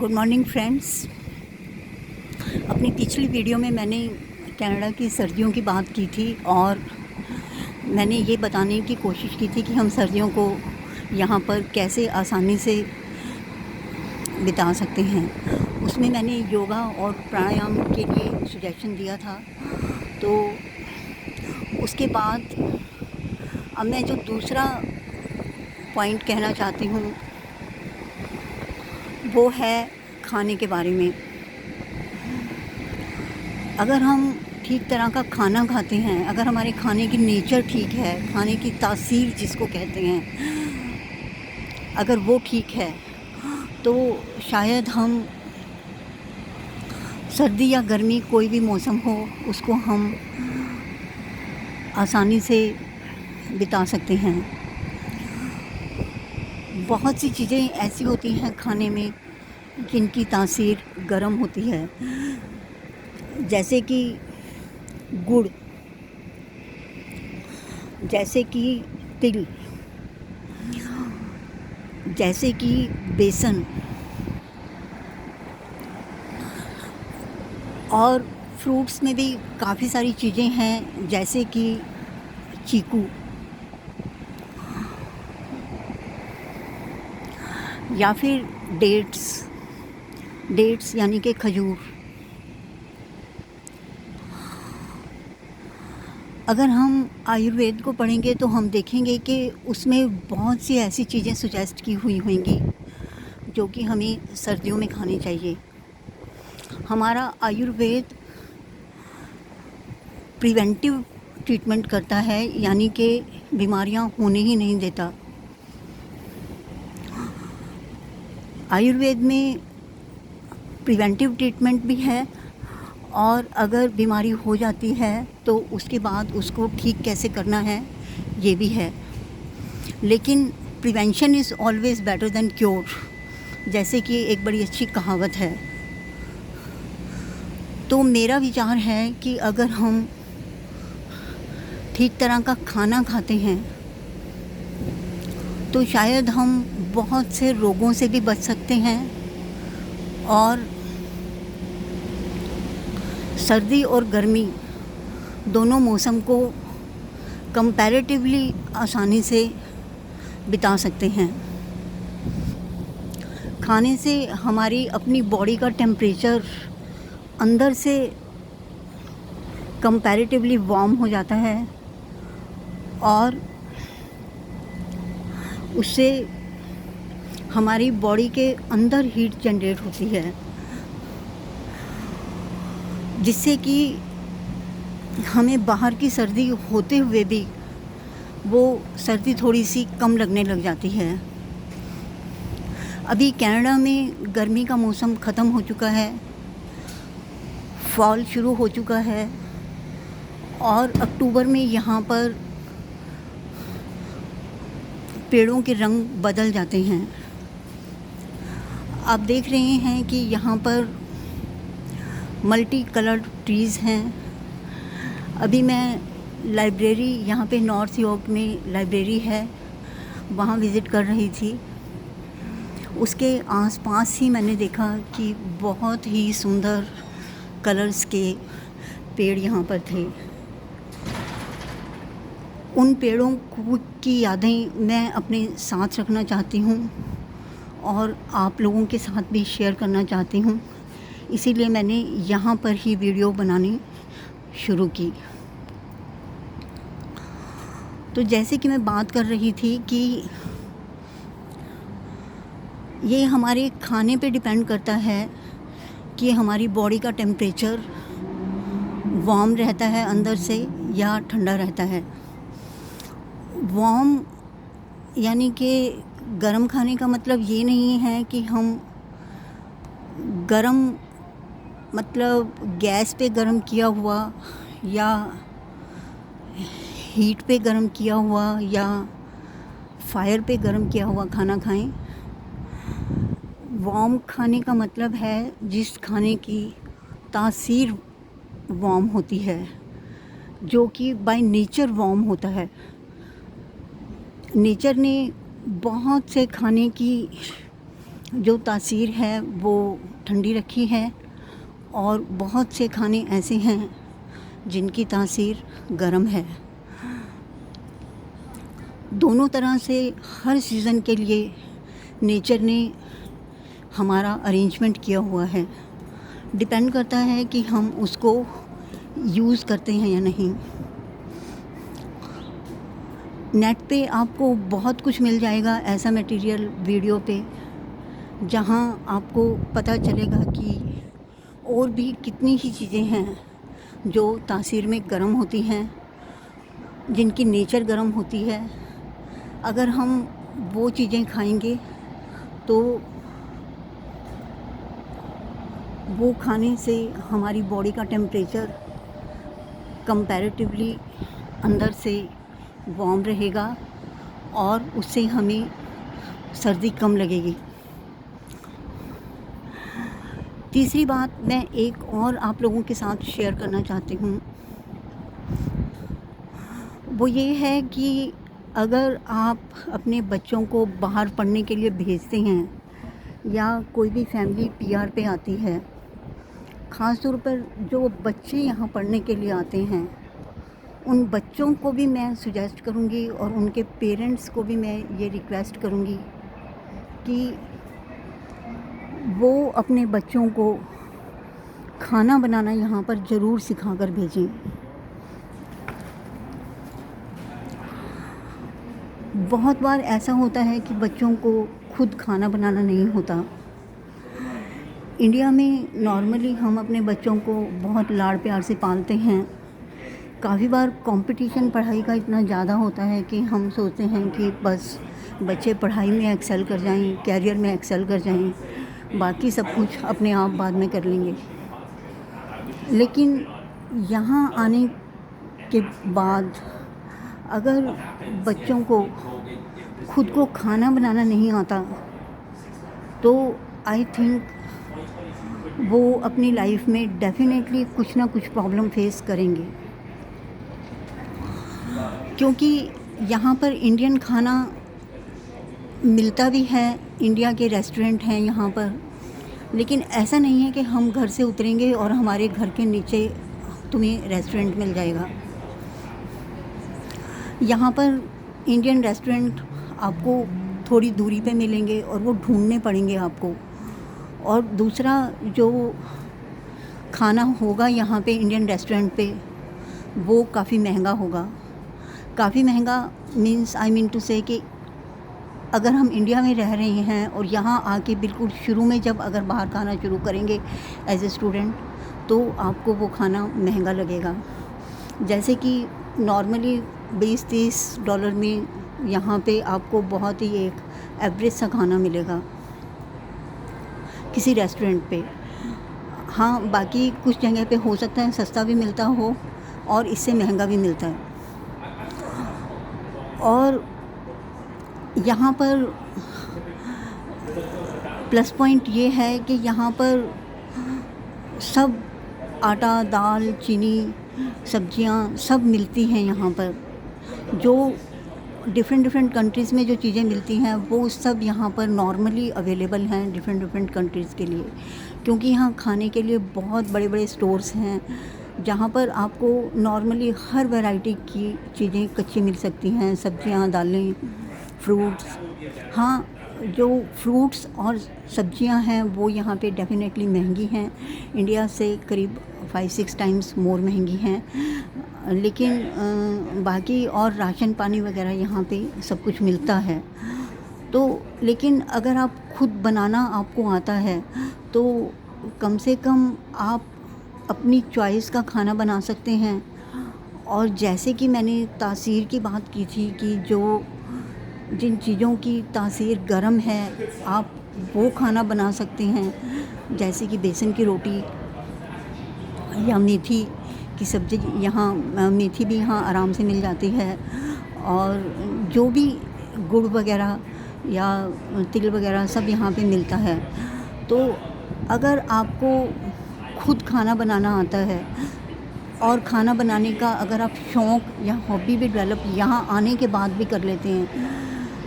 Good morning friends. अपनी पिछली video में मैंने कनाडा की सर्दियों की बात की थी और मैंने ये बताने की कोशिश की थी कि हम सर्दियों को यहाँ पर कैसे आसानी से बिता सकते हैं। उसमें मैंने योगा और प्राणायाम के लिए सजेशन दिया था। तो उसके बाद अब मैं जो दूसरा पॉइंट कहना चाहती हूँ वो है खाने के बारे में। अगर हम ठीक तरह का खाना खाते हैं, अगर हमारे खाने की नेचर ठीक है, खाने की तासीर जिसको कहते हैं, अगर वो ठीक है तो शायद हम सर्दी या गर्मी कोई भी मौसम हो उसको हम आसानी से बिता सकते हैं। बहुत सी चीज़ें ऐसी होती हैं खाने में जिनकी तासीर गर्म होती है, जैसे कि गुड़, जैसे कि तिल, जैसे कि बेसन और फ्रूट्स में भी काफ़ी सारी चीज़ें हैं जैसे कि चीकू या फिर डेट्स यानी कि खजूर। अगर हम आयुर्वेद को पढ़ेंगे तो हम देखेंगे कि उसमें बहुत सी ऐसी चीज़ें सुजेस्ट की हुई होंगी जो कि हमें सर्दियों में खानी चाहिए। हमारा आयुर्वेद प्रिवेंटिव ट्रीटमेंट करता है, यानी कि बीमारियां होने ही नहीं देता। आयुर्वेद में प्रिवेंटिव ट्रीटमेंट भी है और अगर बीमारी हो जाती है तो उसके बाद उसको ठीक कैसे करना है ये भी है। लेकिन prevention is always better than cure, जैसे कि एक बड़ी अच्छी कहावत है। तो मेरा विचार है कि अगर हम ठीक तरह का खाना खाते हैं तो शायद हम बहुत से रोगों से भी बच सकते हैं और सर्दी और गर्मी दोनों मौसम को कंपैरेटिवली आसानी से बिता सकते हैं। खाने से हमारी अपनी बॉडी का टेम्परेचर अंदर से कंपैरेटिवली वार्म हो जाता है और उससे हमारी बॉडी के अंदर हीट जनरेट होती है, जिससे कि हमें बाहर की सर्दी होते हुए भी वो सर्दी थोड़ी सी कम लगने लग जाती है। अभी कनाडा में गर्मी का मौसम ख़त्म हो चुका है, फॉल शुरू हो चुका है और अक्टूबर में यहाँ पर पेड़ों के रंग बदल जाते हैं। आप देख रहे हैं कि यहाँ पर मल्टी कलर्ड ट्रीज़ हैं। अभी मैं लाइब्रेरी, यहाँ पे नॉर्थ यॉर्क में लाइब्रेरी है, वहाँ विज़िट कर रही थी। उसके आसपास ही मैंने देखा कि बहुत ही सुंदर कलर्स के पेड़ यहाँ पर थे। उन पेड़ों की यादें मैं अपने साथ रखना चाहती हूँ और आप लोगों के साथ भी शेयर करना चाहती हूँ, इसीलिए मैंने यहाँ पर ही वीडियो बनानी शुरू की। तो जैसे कि मैं बात कर रही थी कि ये हमारे खाने पे डिपेंड करता है कि हमारी बॉडी का टेम्परेचर वार्म रहता है अंदर से या ठंडा रहता है। वार्म यानी कि गरम खाने का मतलब ये नहीं है कि हम गरम मतलब गैस पे गरम किया हुआ या हीट पे गरम किया हुआ या फायर पे गरम किया हुआ खाना खाएं। वार्म खाने का मतलब है जिस खाने की तासीर वार्म होती है, जो कि बाय नेचर वार्म होता है। नेचर ने बहुत से खाने की जो तासीर है वो ठंडी रखी है, और बहुत से खाने ऐसे हैं जिनकी तासीर गर्म है। दोनों तरह से हर सीज़न के लिए नेचर ने हमारा अरेंजमेंट किया हुआ है। डिपेंड करता है कि हम उसको यूज़ करते हैं या नहीं। नेट पे आपको बहुत कुछ मिल जाएगा ऐसा मटेरियल वीडियो पे, जहाँ आपको पता चलेगा कि और भी कितनी ही चीज़ें हैं जो तासीर में गर्म होती हैं, जिनकी नेचर गर्म होती है। अगर हम वो चीज़ें खाएंगे तो वो खाने से हमारी बॉडी का टेम्परेचर कंपैरेटिवली अंदर से वार्म रहेगा और उससे हमें सर्दी कम लगेगी। तीसरी बात मैं एक और आप लोगों के साथ शेयर करना चाहती हूँ, वो ये है कि अगर आप अपने बच्चों को बाहर पढ़ने के लिए भेजते हैं या कोई भी फैमिली पीआर पे आती है, ख़ास तौर पर जो बच्चे यहाँ पढ़ने के लिए आते हैं, उन बच्चों को भी मैं सुजेस्ट करूँगी और उनके पेरेंट्स को भी मैं ये रिक्वेस्ट करूँगी कि वो अपने बच्चों को खाना बनाना यहाँ पर ज़रूर सिखा कर भेजें। बहुत बार ऐसा होता है कि बच्चों को खुद खाना बनाना नहीं होता। इंडिया में नॉर्मली हम अपने बच्चों को बहुत लाड़ प्यार से पालते हैं। काफ़ी बार कंपटीशन पढ़ाई का इतना ज़्यादा होता है कि हम सोचते हैं कि बस बच्चे पढ़ाई में एक्सेल कर जाएं, कैरियर में एक्सेल कर जाएं, बाकी सब कुछ अपने आप बाद में कर लेंगे। लेकिन यहाँ आने के बाद अगर बच्चों को खुद को खाना बनाना नहीं आता तो आई थिंक वो अपनी लाइफ में डेफिनेटली कुछ ना कुछ प्रॉब्लम फेस करेंगे, क्योंकि यहाँ पर इंडियन खाना मिलता भी है, इंडिया के रेस्टोरेंट हैं यहाँ पर, लेकिन ऐसा नहीं है कि हम घर से उतरेंगे और हमारे घर के नीचे तुम्हें रेस्टोरेंट मिल जाएगा। यहाँ पर इंडियन रेस्टोरेंट आपको थोड़ी दूरी पे मिलेंगे और वो ढूंढने पड़ेंगे आपको। और दूसरा, जो खाना होगा यहाँ पे इंडियन रेस्टोरेंट पे वो काफ़ी महंगा होगा। काफ़ी महंगा मीन्स आई मीन टू से कि अगर हम इंडिया में रह रहे हैं और यहाँ आके बिल्कुल शुरू में जब अगर बाहर खाना शुरू करेंगे एज ए स्टूडेंट, तो आपको वो खाना महंगा लगेगा। जैसे कि नॉर्मली 20-30 डॉलर में यहाँ पे आपको बहुत ही एक एवरेज सा खाना मिलेगा किसी रेस्टोरेंट पे। हाँ, बाकी कुछ जगह पे हो सकता है सस्ता भी मिलता हो और इससे महंगा भी मिलता है। और यहाँ पर प्लस पॉइंट ये है कि यहाँ पर सब आटा, दाल, चीनी, सब्जियाँ सब मिलती हैं यहाँ पर। जो डिफरेंट कंट्रीज़ में जो चीज़ें मिलती हैं वो सब यहाँ पर नॉर्मली अवेलेबल हैं डिफरेंट कंट्रीज़ के लिए, क्योंकि यहाँ खाने के लिए बहुत बड़े बड़े स्टोर्स हैं जहाँ पर आपको नॉर्मली हर वैरायटी की चीज़ें कच्ची मिल सकती हैं, सब्जियाँ, दालें, फ्रूट्स। हाँ, जो फ्रूट्स और सब्जियां हैं वो यहाँ पे डेफिनेटली महंगी हैं, इंडिया से करीब 5-6 टाइम्स मोर महंगी हैं, लेकिन बाकी और राशन पानी वगैरह यहाँ पे सब कुछ मिलता है। तो लेकिन अगर आप खुद बनाना आपको आता है तो कम से कम आप अपनी चॉइस का खाना बना सकते हैं। और जैसे कि मैंने तासीर की बात की थी कि जिन चीज़ों की तासीर गर्म है आप वो खाना बना सकते हैं, जैसे कि बेसन की रोटी या मेथी की सब्ज़ी। यहाँ मेथी भी यहाँ आराम से मिल जाती है, और जो भी गुड़ वगैरह या तिल वगैरह सब यहाँ पे मिलता है। तो अगर आपको खुद खाना बनाना आता है और खाना बनाने का अगर आप शौक़ या हॉबी भी डेवलप यहाँ आने के बाद भी कर लेते हैं,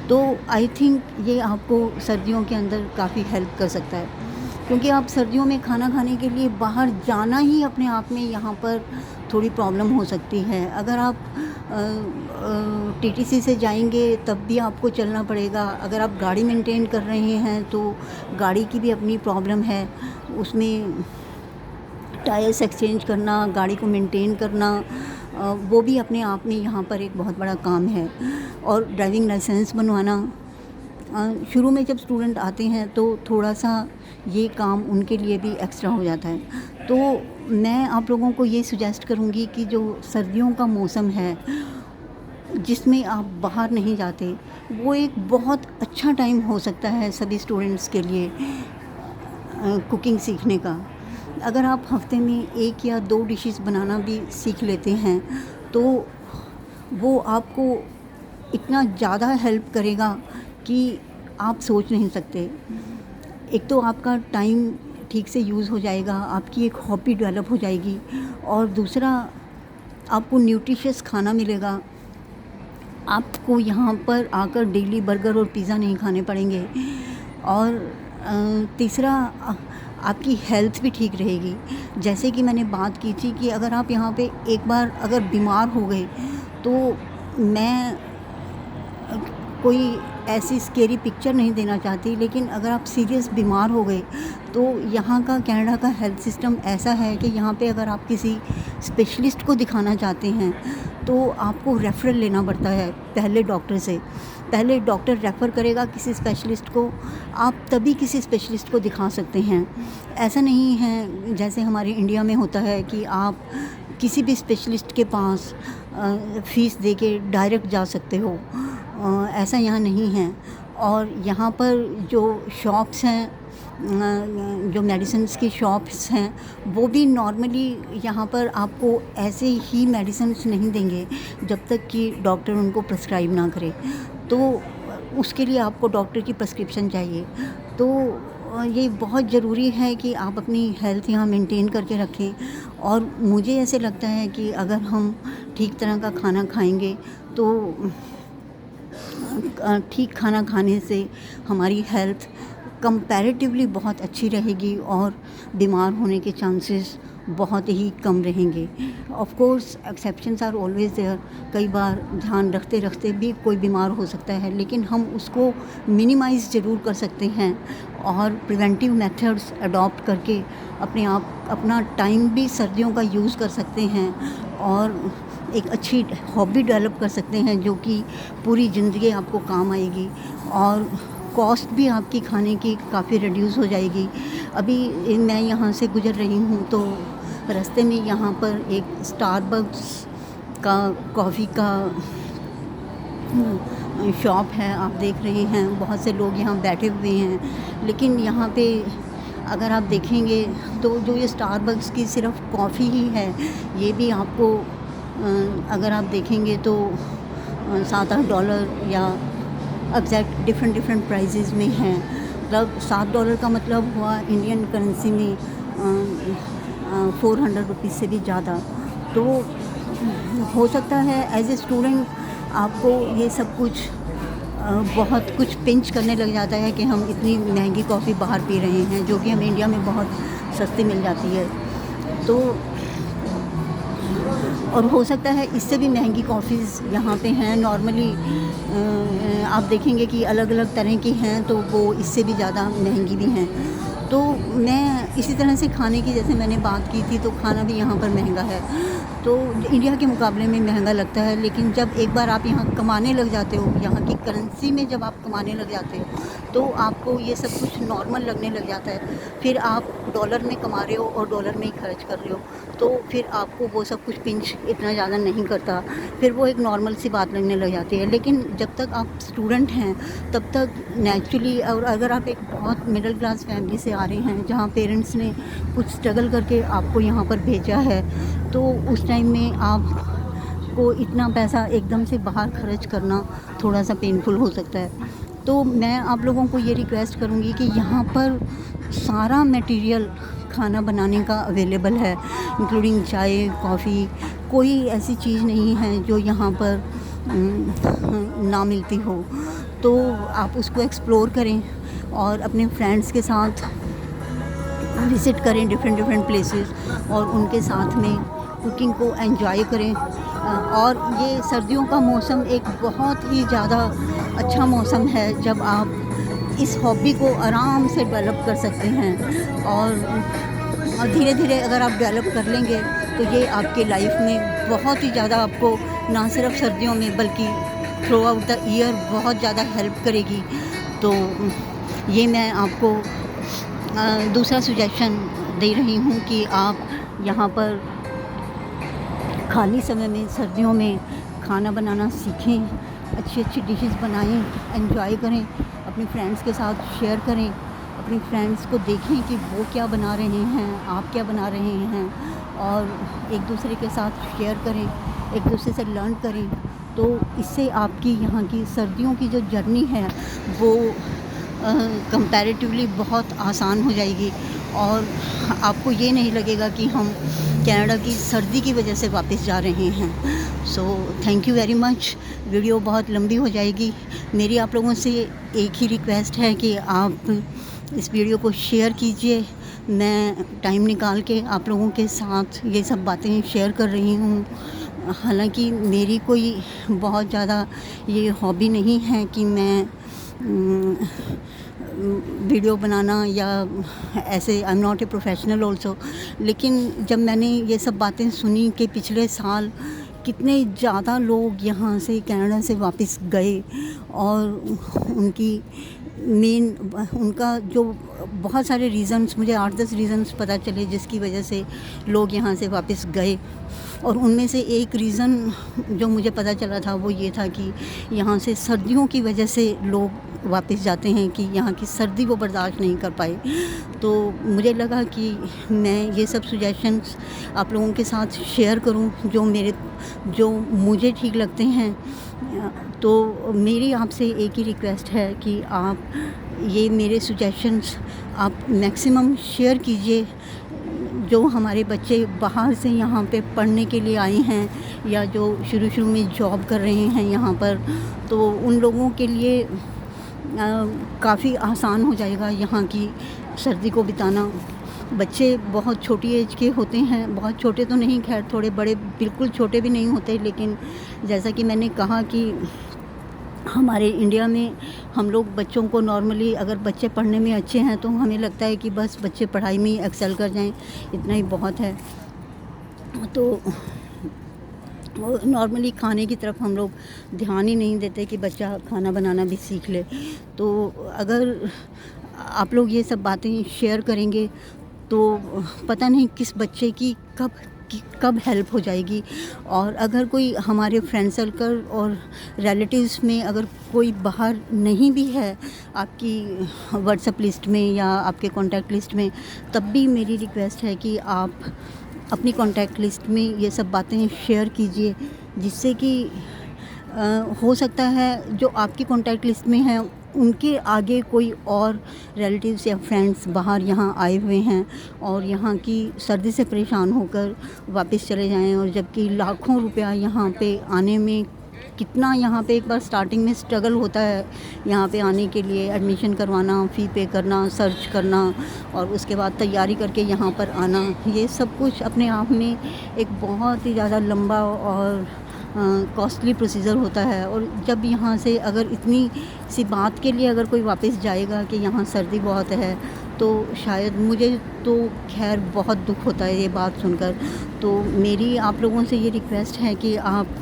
तो आई थिंक ये आपको सर्दियों के अंदर काफ़ी हेल्प कर सकता है, क्योंकि आप सर्दियों में खाना खाने के लिए बाहर जाना ही अपने आप में यहाँ पर थोड़ी प्रॉब्लम हो सकती है। अगर आप टीटीसी से जाएंगे तब भी आपको चलना पड़ेगा। अगर आप गाड़ी मेंटेन कर रहे हैं तो गाड़ी की भी अपनी प्रॉब्लम है, उसमें टायर्स एक्सचेंज करना, गाड़ी को मेंटेन करना, वो भी अपने आप में यहाँ पर एक बहुत बड़ा काम है। और ड्राइविंग लाइसेंस बनवाना, शुरू में जब स्टूडेंट आते हैं तो थोड़ा सा ये काम उनके लिए भी एक्स्ट्रा हो जाता है। तो मैं आप लोगों को ये सजेस्ट करूँगी कि जो सर्दियों का मौसम है जिसमें आप बाहर नहीं जाते, वो एक बहुत अच्छा टाइम हो सकता है सभी स्टूडेंट्स के लिए कुकिंग सीखने का। अगर आप हफ्ते में 1 या 2 डिशेस बनाना भी सीख लेते हैं तो वो आपको इतना ज़्यादा हेल्प करेगा कि आप सोच नहीं सकते। एक तो आपका टाइम ठीक से यूज़ हो जाएगा, आपकी एक हॉबी डेवलप हो जाएगी, और दूसरा आपको न्यूट्रिशियस खाना मिलेगा। आपको यहाँ पर आकर डेली बर्गर और पिज़्ज़ा नहीं खाने पड़ेंगे, और तीसरा आपकी हेल्थ भी ठीक रहेगी। जैसे कि मैंने बात की थी कि अगर आप यहाँ पे एक बार अगर बीमार हो गए तो मैं कोई ऐसी स्केरी पिक्चर नहीं देना चाहती, लेकिन अगर आप सीरियस बीमार हो गए तो यहाँ का कनाडा का हेल्थ सिस्टम ऐसा है कि यहाँ पे अगर आप किसी स्पेशलिस्ट को दिखाना चाहते हैं तो आपको रेफ़रल लेना पड़ता है पहले डॉक्टर से। पहले डॉक्टर रेफ़र करेगा किसी स्पेशलिस्ट को, आप तभी किसी स्पेशलिस्ट को दिखा सकते हैं। ऐसा नहीं है जैसे हमारे इंडिया में होता है कि आप किसी भी स्पेशलिस्ट के पास फ़ीस दे के डायरेक्ट जा सकते हो। ऐसा यहाँ नहीं है। और यहाँ पर जो शॉप्स हैं, जो मेडिसिन्स की शॉप्स हैं, वो भी नॉर्मली यहाँ पर आपको ऐसे ही मेडिसिन्स नहीं देंगे जब तक कि डॉक्टर उनको प्रिस्क्राइब ना करे। तो उसके लिए आपको डॉक्टर की प्रिस्क्रिप्शन चाहिए। तो ये बहुत ज़रूरी है कि आप अपनी हेल्थ यहाँ मेंटेन करके रखें। और मुझे ऐसे लगता है कि अगर हम ठीक तरह का खाना खाएंगे तो ठीक खाना खाने से हमारी हेल्थ कंपैरेटिवली बहुत अच्छी रहेगी और बीमार होने के चांसेस बहुत ही कम रहेंगे। Of course exceptions are always there, कई बार ध्यान रखते रखते भी कोई बीमार हो सकता है, लेकिन हम उसको मिनिमाइज़ ज़रूर कर सकते हैं और प्रिवेंटिव मेथड्स अडॉप्ट करके अपना टाइम भी सर्दियों का यूज़ कर सकते हैं और एक अच्छी हॉबी डेवलप कर सकते हैं जो कि पूरी ज़िंदगी आपको काम आएगी, और कॉस्ट भी आपकी खाने की काफ़ी रिड्यूस हो जाएगी। अभी मैं यहाँ से गुज़र रही हूँ तो रास्ते में यहाँ पर एक स्टारबक्स का कॉफ़ी का शॉप है, आप देख रहे हैं बहुत से लोग यहाँ बैठे हुए हैं। लेकिन यहाँ पे अगर आप देखेंगे तो जो ये स्टारबक्स की सिर्फ कॉफ़ी ही है, ये भी आपको अगर आप देखेंगे तो $7-8 या एग्जैक्ट डिफरेंट प्राइजेज़ में हैं। मतलब $7 का मतलब हुआ इंडियन करेंसी में 400 रुपीज़ से भी ज़्यादा। तो हो सकता है एज ए स्टूडेंट आपको ये सब कुछ बहुत कुछ पिंच करने लग जाता है कि हम इतनी महंगी कॉफ़ी बाहर पी रहे हैं, जो कि हमें इंडिया में बहुत सस्ती मिल जाती है। तो और हो सकता है इससे भी महंगी कॉफ़ीज़ यहाँ पे हैं। नॉर्मली आप देखेंगे कि अलग अलग तरह की हैं, तो वो इससे भी ज़्यादा महंगी भी हैं। तो मैं इसी तरह से खाने की जैसे मैंने बात की थी, तो खाना भी यहाँ पर महंगा है, तो इंडिया के मुकाबले में महंगा लगता है। लेकिन जब एक बार आप यहाँ कमाने लग जाते हो, यहाँ की करेंसी में जब आप कमाने लग जाते हो, तो आपको ये सब कुछ नॉर्मल लगने लग जाता है। फिर आप डॉलर में कमा रहे हो और डॉलर में ही खर्च कर रहे हो, तो फिर आपको वो सब कुछ पिंच इतना ज़्यादा नहीं करता, फिर वो एक नॉर्मल सी बात लगने लग जाती है। लेकिन जब तक आप स्टूडेंट हैं तब तक नेचुरली, और अगर आप एक बहुत मिडिल क्लास फैमिली से आ रहे हैं जहाँ पेरेंट्स ने कुछ स्ट्रगल करके आपको यहाँ पर भेजा है, तो उस टाइम में आपको इतना पैसा एकदम से बाहर खर्च करना थोड़ा सा पेनफुल हो सकता है। तो मैं आप लोगों को ये रिक्वेस्ट करूँगी कि यहाँ पर सारा मटेरियल खाना बनाने का अवेलेबल है, इंक्लूडिंग चाय, कॉफ़ी। कोई ऐसी चीज़ नहीं है जो यहाँ पर ना मिलती हो। तो आप उसको एक्सप्लोर करें और अपने फ्रेंड्स के साथ विज़िट करें डिफरेंट प्लेसेस और उनके साथ में कुकिंग को एंजॉय करें। और ये सर्दियों का मौसम एक बहुत ही ज़्यादा अच्छा मौसम है जब आप इस हॉबी को आराम से डेवलप कर सकते हैं। और धीरे धीरे अगर आप डेवलप कर लेंगे तो ये आपके लाइफ में बहुत ही ज़्यादा आपको ना सिर्फ सर्दियों में बल्कि थ्रू आउट द ईयर बहुत ज़्यादा हेल्प करेगी। तो ये मैं आपको दूसरा सजेशन दे रही हूँ कि आप यहाँ पर खाली समय में सर्दियों में खाना बनाना सीखें, अच्छी डिशेस बनाएं, एंजॉय करें, अपने फ्रेंड्स के साथ शेयर करें, अपने फ्रेंड्स को देखें कि वो क्या बना रहे हैं, आप क्या बना रहे हैं, और एक दूसरे के साथ शेयर करें, एक दूसरे से लर्न करें। तो इससे आपकी यहाँ की सर्दियों की जो जर्नी है वो कंपैरेटिवली बहुत आसान हो जाएगी और आपको ये नहीं लगेगा कि हम कनाडा की सर्दी की वजह से वापस जा रहे हैं। So thank you very much. Video बहुत लंबी हो जाएगी। मेरी आप लोगों से एक ही रिक्वेस्ट है कि आप इस वीडियो को शेयर कीजिए। मैं टाइम निकाल के आप लोगों के साथ ये सब बातें शेयर कर रही हूँ। हालांकि मेरी कोई बहुत ज़्यादा ये हॉबी नहीं है कि मैं वीडियो बनाना या ऐसे, I am not a professional also. लेकिन जब मैंने ये सब बातें सुनी कि पिछले साल कितने ज़्यादा लोग यहाँ से कनाडा से वापस गए और उनका जो बहुत सारे रीज़न्स, मुझे 8-10 रीज़न्स पता चले जिसकी वजह से लोग यहाँ से वापस गए। और उनमें से एक रीज़न जो मुझे पता चला था वो ये था कि यहाँ से सर्दियों की वजह से लोग वापस जाते हैं कि यहाँ की सर्दी वो बर्दाश्त नहीं कर पाए। तो मुझे लगा कि मैं ये सब सजेशंस आप लोगों के साथ शेयर करूं जो मुझे ठीक लगते हैं। तो मेरी आपसे एक ही रिक्वेस्ट है कि आप ये मेरे सजेशंस आप मैक्सिमम शेयर कीजिए। जो हमारे बच्चे बाहर से यहाँ पे पढ़ने के लिए आए हैं या जो शुरू में जॉब कर रहे हैं यहाँ पर, तो उन लोगों के लिए काफ़ी आसान हो जाएगा यहाँ की सर्दी को बिताना। बच्चे बहुत छोटी एज के होते हैं, बहुत छोटे तो नहीं, खैर थोड़े बड़े, बिल्कुल छोटे भी नहीं होते। लेकिन जैसा कि मैंने कहा कि हमारे इंडिया में हम लोग बच्चों को नॉर्मली, अगर बच्चे पढ़ने में अच्छे हैं तो हमें लगता है कि बस बच्चे पढ़ाई में ही एक्सेल कर जाएं, इतना ही बहुत है। तो नॉर्मली खाने की तरफ हम लोग ध्यान ही नहीं देते कि बच्चा खाना बनाना भी सीख ले। तो अगर आप लोग ये सब बातें शेयर करेंगे तो पता नहीं किस बच्चे की कब हेल्प हो जाएगी। और अगर कोई हमारे फ्रेंड सर्कल और रिलेटिव्स में अगर कोई बाहर नहीं भी है आपकी व्हाट्सएप लिस्ट में या आपके कॉन्टैक्ट लिस्ट में, तब भी मेरी रिक्वेस्ट है कि आप अपनी कॉन्टैक्ट लिस्ट में ये सब बातें शेयर कीजिए, जिससे कि हो सकता है जो आपकी कॉन्टैक्ट लिस्ट में है उनके आगे कोई और रिलेटिव्स या फ्रेंड्स बाहर यहाँ आए हुए हैं और यहाँ की सर्दी से परेशान होकर वापस चले जाएं। और जबकि लाखों रुपया यहाँ पे आने में, कितना यहाँ पे एक बार स्टार्टिंग में स्ट्रगल होता है यहाँ पे आने के लिए, एडमिशन करवाना, फ़ी पे करना, सर्च करना और उसके बाद तैयारी करके यहाँ पर आना, ये सब कुछ अपने आप में एक बहुत ही ज़्यादा लंबा और कॉस्टली प्रोसीजर होता है। और जब यहाँ से अगर इतनी सी बात के लिए अगर कोई वापस जाएगा कि यहाँ सर्दी बहुत है, तो शायद, मुझे तो खैर बहुत दुख होता है ये बात सुनकर। तो मेरी आप लोगों से ये रिक्वेस्ट है कि आप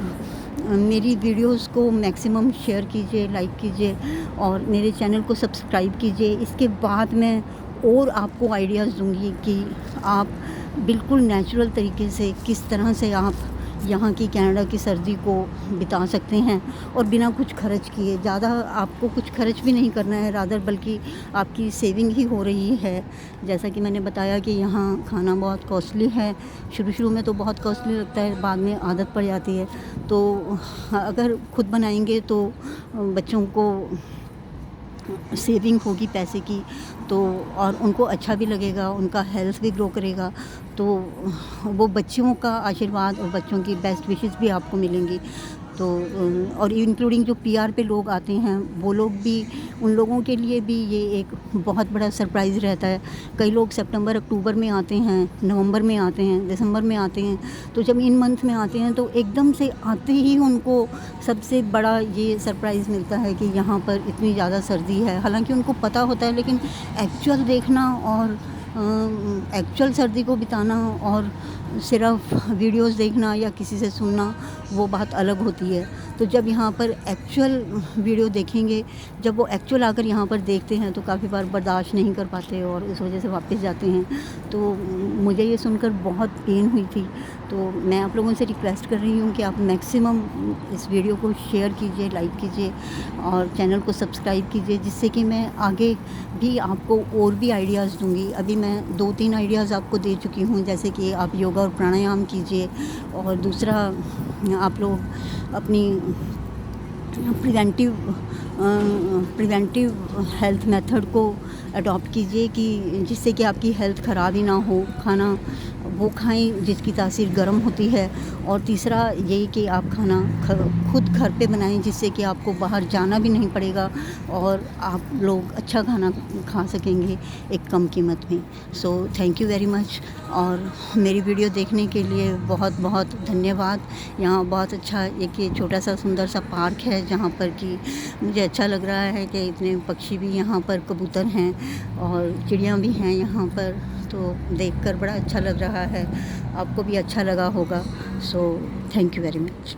मेरी वीडियोस को मैक्सिमम शेयर कीजिए, लाइक कीजिए और मेरे चैनल को सब्सक्राइब कीजिए। इसके बाद मैं और आपको आइडियाज़ दूँगी कि आप बिल्कुल नेचुरल तरीके से किस तरह से आप यहाँ की कनाडा की सर्दी को बिता सकते हैं और बिना कुछ खर्च किए। ज़्यादा आपको कुछ खर्च भी नहीं करना है रादर, बल्कि आपकी सेविंग ही हो रही है। जैसा कि मैंने बताया कि यहाँ खाना बहुत कॉस्टली है, शुरू में तो बहुत कॉस्टली लगता है, बाद में आदत पड़ जाती है। तो अगर खुद बनाएंगे तो बच्चों को सेविंग होगी पैसे की, तो और उनको अच्छा भी लगेगा, उनका हेल्थ भी ग्रो करेगा। तो वो बच्चों का आशीर्वाद और बच्चों की बेस्ट विशेस भी आपको मिलेंगी। तो और इंक्लूडिंग जो पीआर पे लोग आते हैं वो लोग भी, उन लोगों के लिए भी ये एक बहुत बड़ा सरप्राइज़ रहता है। कई लोग सितंबर अक्टूबर में आते हैं, नवंबर में आते हैं, दिसंबर में आते हैं, तो जब इन मंथ में आते हैं तो एकदम से आते ही उनको सबसे बड़ा ये सरप्राइज़ मिलता है कि यहाँ पर इतनी ज़्यादा सर्दी है। हालांकि उनको पता होता है, लेकिन एक्चुअल देखना और एक्चुअल सर्दी को बिताना और सिर्फ वीडियोस देखना या किसी से सुनना वो बात अलग होती है। तो जब यहाँ पर एक्चुअल वीडियो देखेंगे, जब वो एक्चुअल आकर यहाँ पर देखते हैं तो काफ़ी बार बर्दाश्त नहीं कर पाते और इस वजह से वापस जाते हैं। तो मुझे ये सुनकर बहुत पेन हुई थी। तो मैं आप लोगों से रिक्वेस्ट कर रही हूँ कि आप मैक्सिमम इस वीडियो को शेयर कीजिए, लाइक कीजिए और चैनल को सब्सक्राइब कीजिए, जिससे कि मैं आगे भी आपको और भी आइडियाज़ दूँगी। अभी मैं 2-3 आइडियाज़ आपको दे चुकी हूँ, जैसे कि आप योगा और प्राणायाम कीजिए, और दूसरा आप लोग अपनी प्रिवेंटिव हेल्थ मेथड को अडॉप्ट कीजिए कि जिससे कि आपकी हेल्थ ख़राब ही ना हो। खाना वो खाएं जिसकी तासीर गर्म होती है, और तीसरा यही कि आप खाना खुद घर पे बनाएं, जिससे कि आपको बाहर जाना भी नहीं पड़ेगा और आप लोग अच्छा खाना खा सकेंगे एक कम कीमत में। So thank you very much, और मेरी वीडियो देखने के लिए बहुत बहुत धन्यवाद। यहाँ बहुत अच्छा एक ये छोटा सा सुंदर सा पार्क है, जहाँ पर कि मुझे अच्छा लग रहा है कि इतने पक्षी भी यहाँ पर, कबूतर हैं और चिड़ियाँ भी हैं यहाँ पर, तो देखकर बड़ा अच्छा लग रहा है। आपको भी अच्छा लगा होगा। So thank you very much.